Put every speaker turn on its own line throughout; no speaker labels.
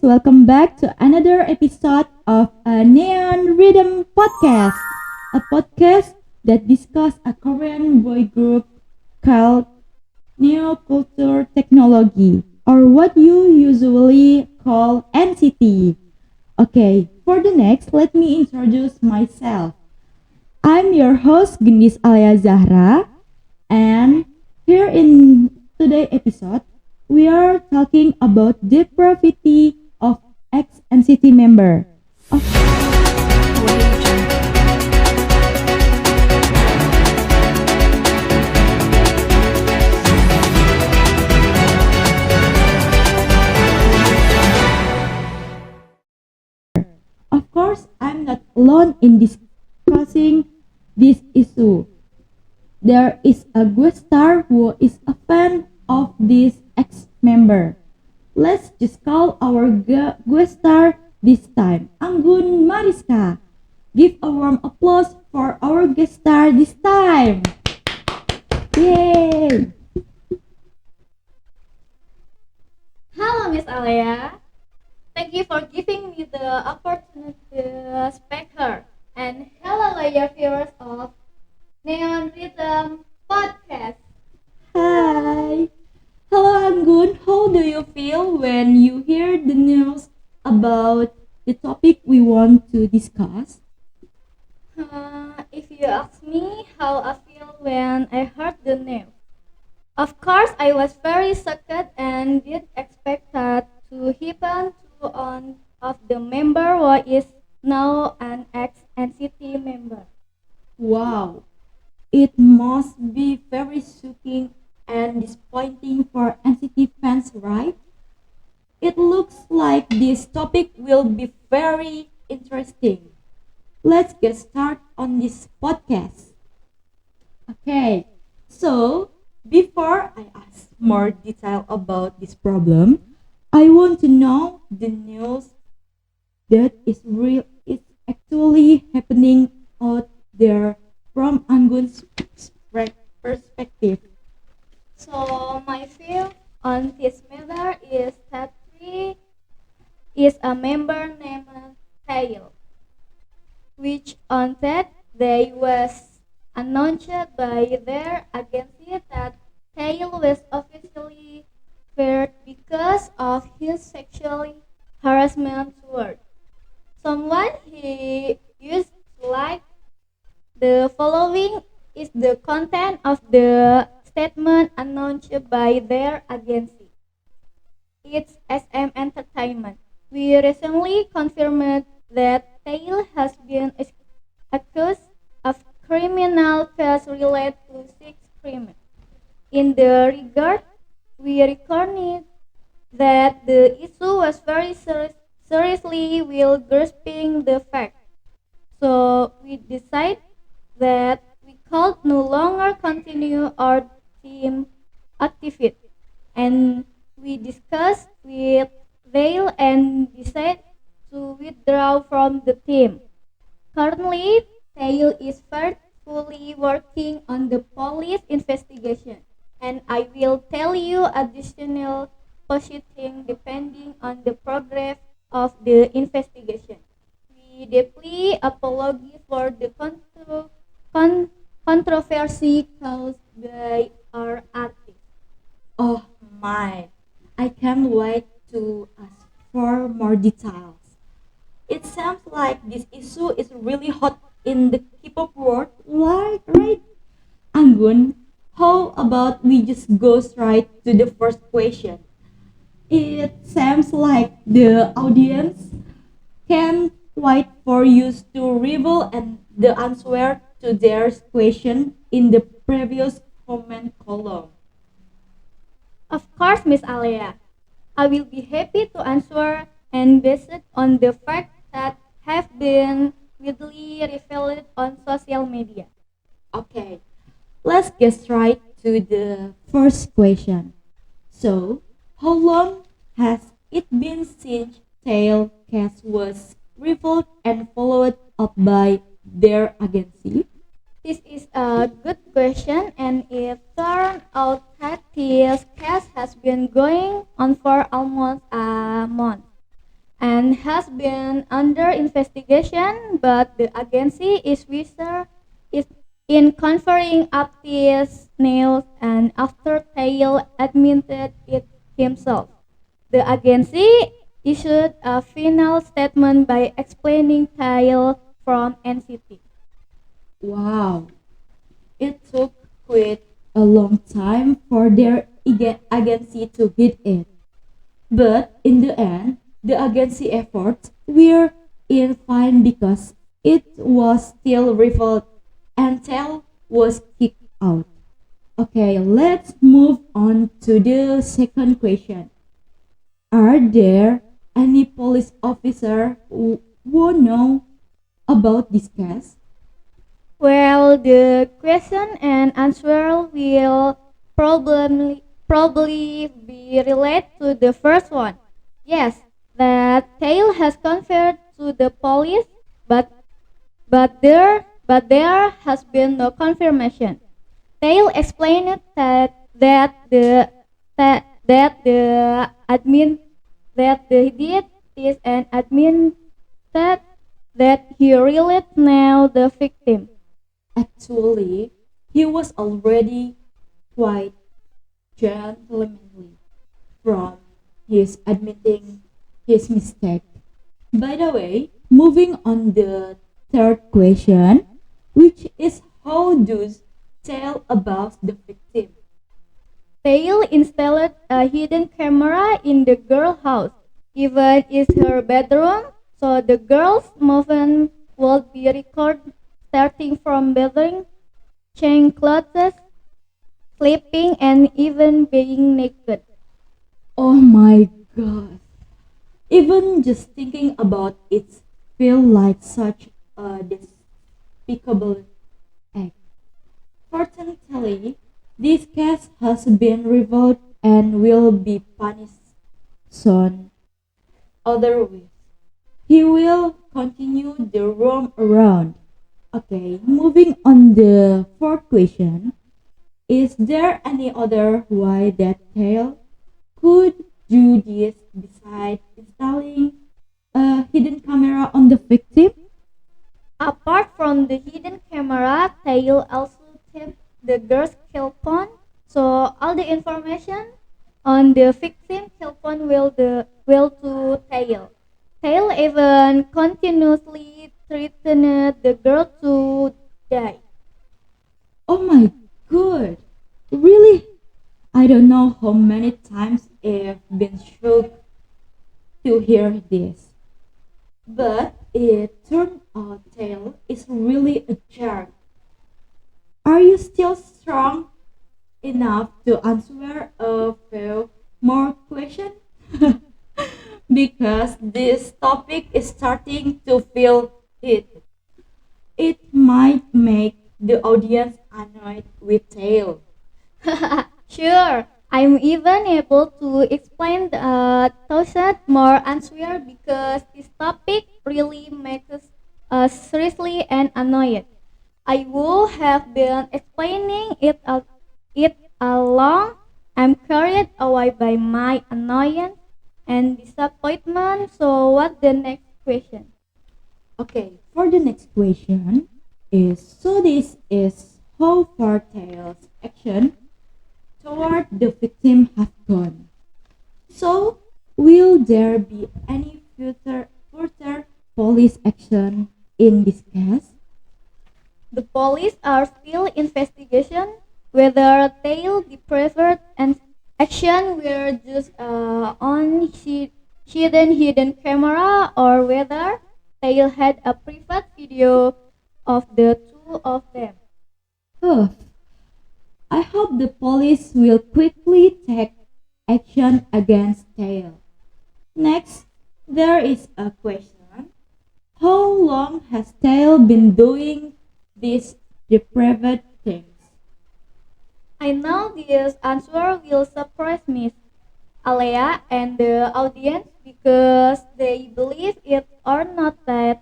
welcome back to another episode of a Neon Rhythm podcast, a podcast that discusses a Korean boy group called Neoculture Technology, or what you usually call NCT. Okay, for the next, let me introduce myself. I'm your host Gendis Alia Zahra, and here in today's episode, we are talking about the poverty of ex-NCT member. Of Of course, I'm not alone in discussing this issue. There is a guest star who is a fan of this ex-member. Let's just call our guest star this time, Anggun Mariska. Give a warm applause for our guest star this time. Yay!
Hello, Miss Alia. Thank you for giving me the opportunity to speak here. And hello, dear viewers of Neon Rhythm Podcast.
Hi. Hello Anggun, how do you feel when you hear the news about the topic we want to discuss?
If you ask me how I feel when I heard the news, of course I was very shocked and did expect that to happen to one of the member who is now an ex-NCT member.
Wow, it must be very shocking and disappointing for NCT fans, right? It looks like this topic will be very interesting. Let's get started on this podcast. Okay, so before I ask more detail about this problem, I want to know the news that is actually happening out there from Anggun's perspective.
So my view on this matter is that he is a member named Tail, which on that day was announced by their agency that Tail was officially fired because of his sexual harassment toward someone he used to like. The following is the content of the statement announced by their agency. It's SM Entertainment. We recently confirmed that Tail has been accused of criminal case related to sex crimes. In the regard, we recognize that the issue was very seriously while grasping the fact. So we decided that we could no longer continue our team activity, and we discussed with Vale and decided to withdraw from the team. Currently, Tail is fully working on the police investigation, and I will tell you additional positive depending on the progress of the investigation. We deeply apologize for the controversy caused by our artist.
Oh my, I can't wait to ask for more details. It sounds like this issue is really hot in the K-pop world, right? Anggun, how about we just go straight to the first question? It seems like the audience can't wait for you to reveal and the answer to their question in the previous comment column.
Of course, Miss Alia, I will be happy to answer and based on the fact that have been widely revealed on social media.
Okay, let's get straight to the first question. So, how long has it been since Tail case was revealed and followed up by their agency?
This is a good question, and it turned out that this case has been going on for almost a month. and has been under investigation, but the agency is wiser is in conferring up this news and after Tail admitted it himself. The agency issued a final statement by explaining Tail from NCT.
Wow, it took quite a long time for their agency to hit it. But in the end, the agency efforts were in fine because it was still revolt and Tail was kicked out. Okay, let's move on to the second question. Are there any police officer who know about this case?
Well, the question and answer will probably be related to the first one. Yes, that Tail has conferred to the police, but there has been no confirmation. Tail explained that the admin that they did is an admin that he really knew the victim.
Actually, he was already quite gentlemanly from his admitting his mistake. By the way, moving on the third question, which is how does tell about the victim?
Tail installed a hidden camera in the girl house, even in her bedroom, so the girl's movement would be recorded starting from bathing, changing clothes, sleeping, and even being naked.
Oh my god. Even just thinking about it feel like such a despicable act. Fortunately, this case has been resolved and will be punished soon. Otherwise, he will continue the roam around. Okay, moving on the fourth question. Is there any other way that Tail could do this besides installing a hidden camera on the victim?
Apart from the hidden camera, Tail also taped the girl's cell phone, so all the information on the victim cell phone will to Tail. Tail even continuously threatened the girl to die.
Oh my god! Really? I don't know how many times I've been shocked to hear this. But it turned out Tail is really a jerk. Are you still strong enough to answer a few more questions? Because this topic is starting to feel heated. It might make the audience annoyed with Tail.
Sure, I'm even able to explain the thousand more answer because this topic really makes us seriously and annoyed. I would have been explaining it along. I'm carried away by my annoyance and disappointment. So, what the next question?
Okay, for the next question is so this is how far Tail's action toward the victim have gone. So will there be any further police action in this case?
The police are still investigation whether Tail depraved and action were just on hidden camera or whether Tail had a private video of the two of them.
Huh. I hope the police will quickly take action against Tail. Next, there is a question. How long has Tail been doing these depraved things?
I know this answer will surprise Miss Alea and the audience because they believe it or not that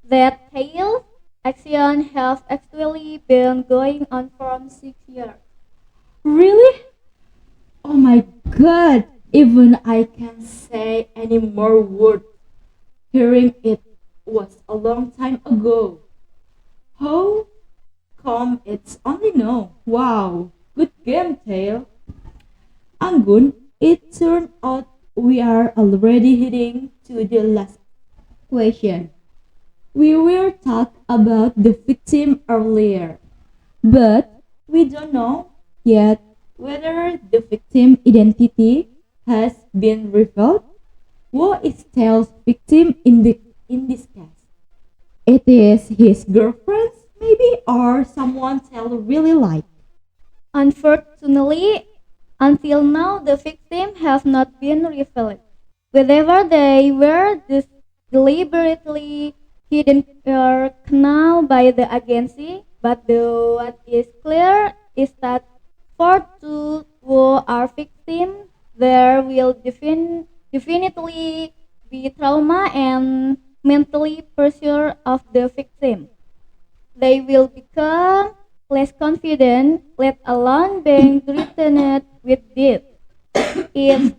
Tail's action has actually been going on for 6 years.
Really? Oh my god! Even I can't say any more words. hearing it was a long time ago. How come it's only now? Wow, good game, Tail. Anggun, it turned out we are already heading to the last question. We were talking about the victim earlier, but we don't know yet whether the victim identity has been revealed. Who is Tails' victim in this case? It is his girlfriend, maybe, or someone Tail really like.
Unfortunately, until now, the victims have not been revealed. Whether they were deliberately hidden or now by the agency, but what is clear is that for those who are victims, there will definitely be trauma and mentally pressure of the victim. They will become less confident, let alone being threatened with death. It's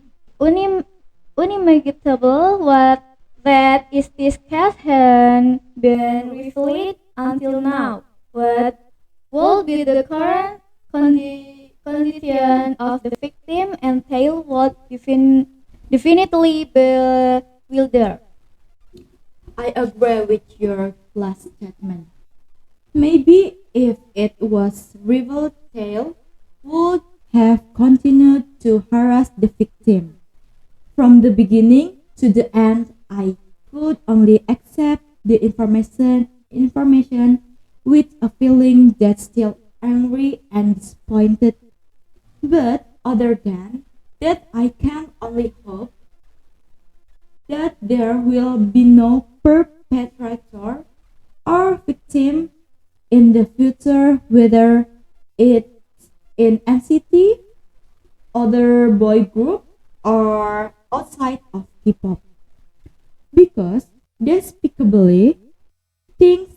unimaginable what that is this case has been revealed until now. What will be the current condition of the victim and tail would definitely be will there.
I agree with your last statement. Maybe if it was Rival Tail would have continued to harass the victim. From the beginning to the end, I could only accept the information with a feeling that's still angry and disappointed. But other than that, I can only hope that there will be no perpetrator or victim in the future, whether it's in NCT, other boy group, or outside of K-pop. Because despicably, things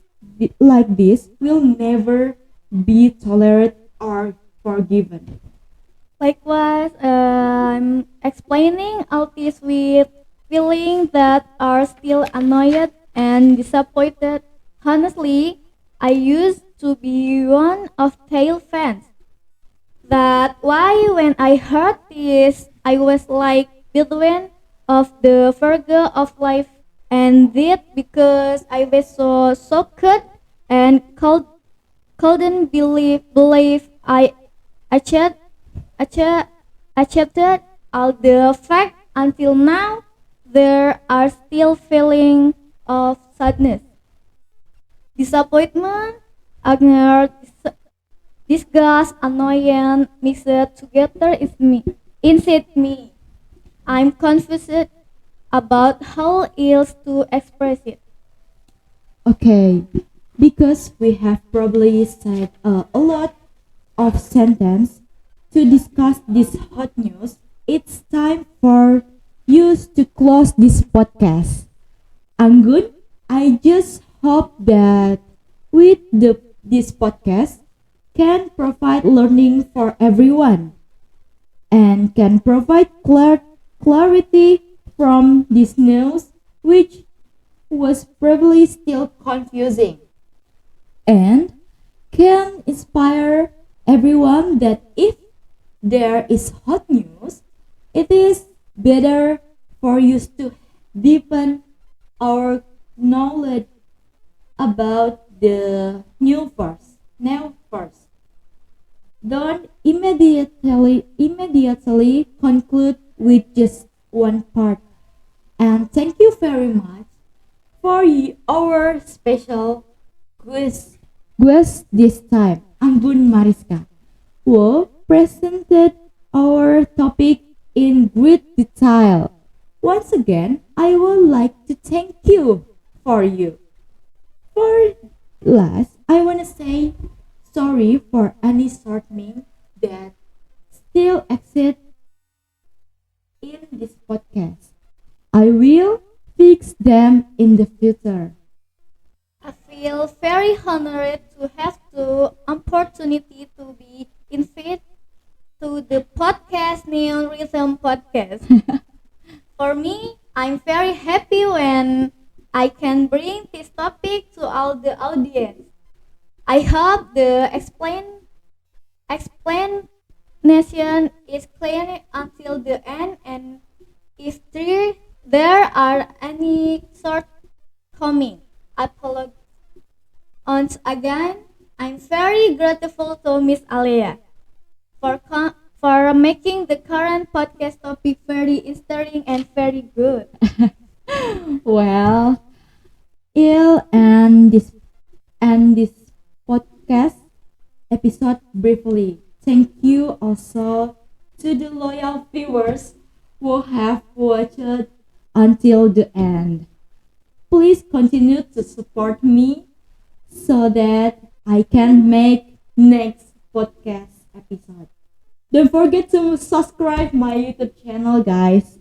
like this will never be tolerated or forgiven.
Likewise, I'm explaining all this with feelings that are still annoyed and disappointed. Honestly, I used to be one of Tail fans. That why when I heard this, I was like Bedouin of the Virgo of life, and that because I was so shocked and couldn't believe I achieved acce- accepted all the fact until now. There are still feelings of sadness, disappointment, anger, disgust, annoyance mixed together inside me. I'm confused about how else to express it.
Okay, because we have probably said a lot of sentence to discuss this hot news, it's time for you to close this podcast. Anggun, I just hope that with this podcast can provide learning for everyone and can provide clarity from this news which was probably still confusing and can inspire everyone that if there is hot news, it is better for you to deepen our knowledge about the new verse. Don't immediately conclude with just one part. And thank you very much for our special guest this time, Anggun Mariska, who presented our topic in great detail. Once again, I would like to thank you for you. For last, I want to say sorry for any shortening that still exists in this podcast. I will fix them in the future.
I feel very honored to have the opportunity to be invited to the podcast Neon Rhythm Podcast. For me, I'm very happy when I can bring this topic to all the audience. I hope the explanation is clear until the end, and if there are any shortcomings, apologies. Once again, I'm very grateful to Miss Alia for making the current podcast topic very interesting and very good.
Well, I'll end this podcast episode briefly. Thank you also to the loyal viewers who have watched until the end. Please continue to support me so that I can make next podcast episode. Don't forget to subscribe my YouTube channel, guys,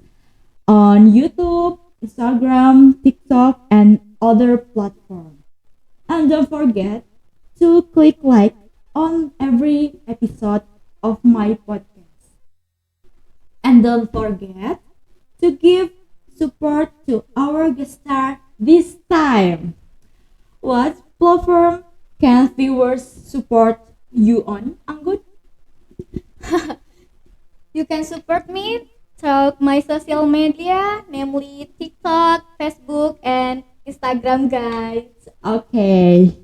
on YouTube, Instagram, TikTok, and other platforms. And don't forget to click like on every episode of my podcast. And don't forget to give support to our guest star this time. What platform can viewers support you on, Anggun?
You can support me through my social media, namely TikTok, Facebook, and Instagram, guys.
Okay.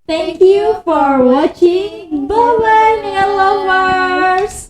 Thank you for watching. Bye bye, Nia lovers.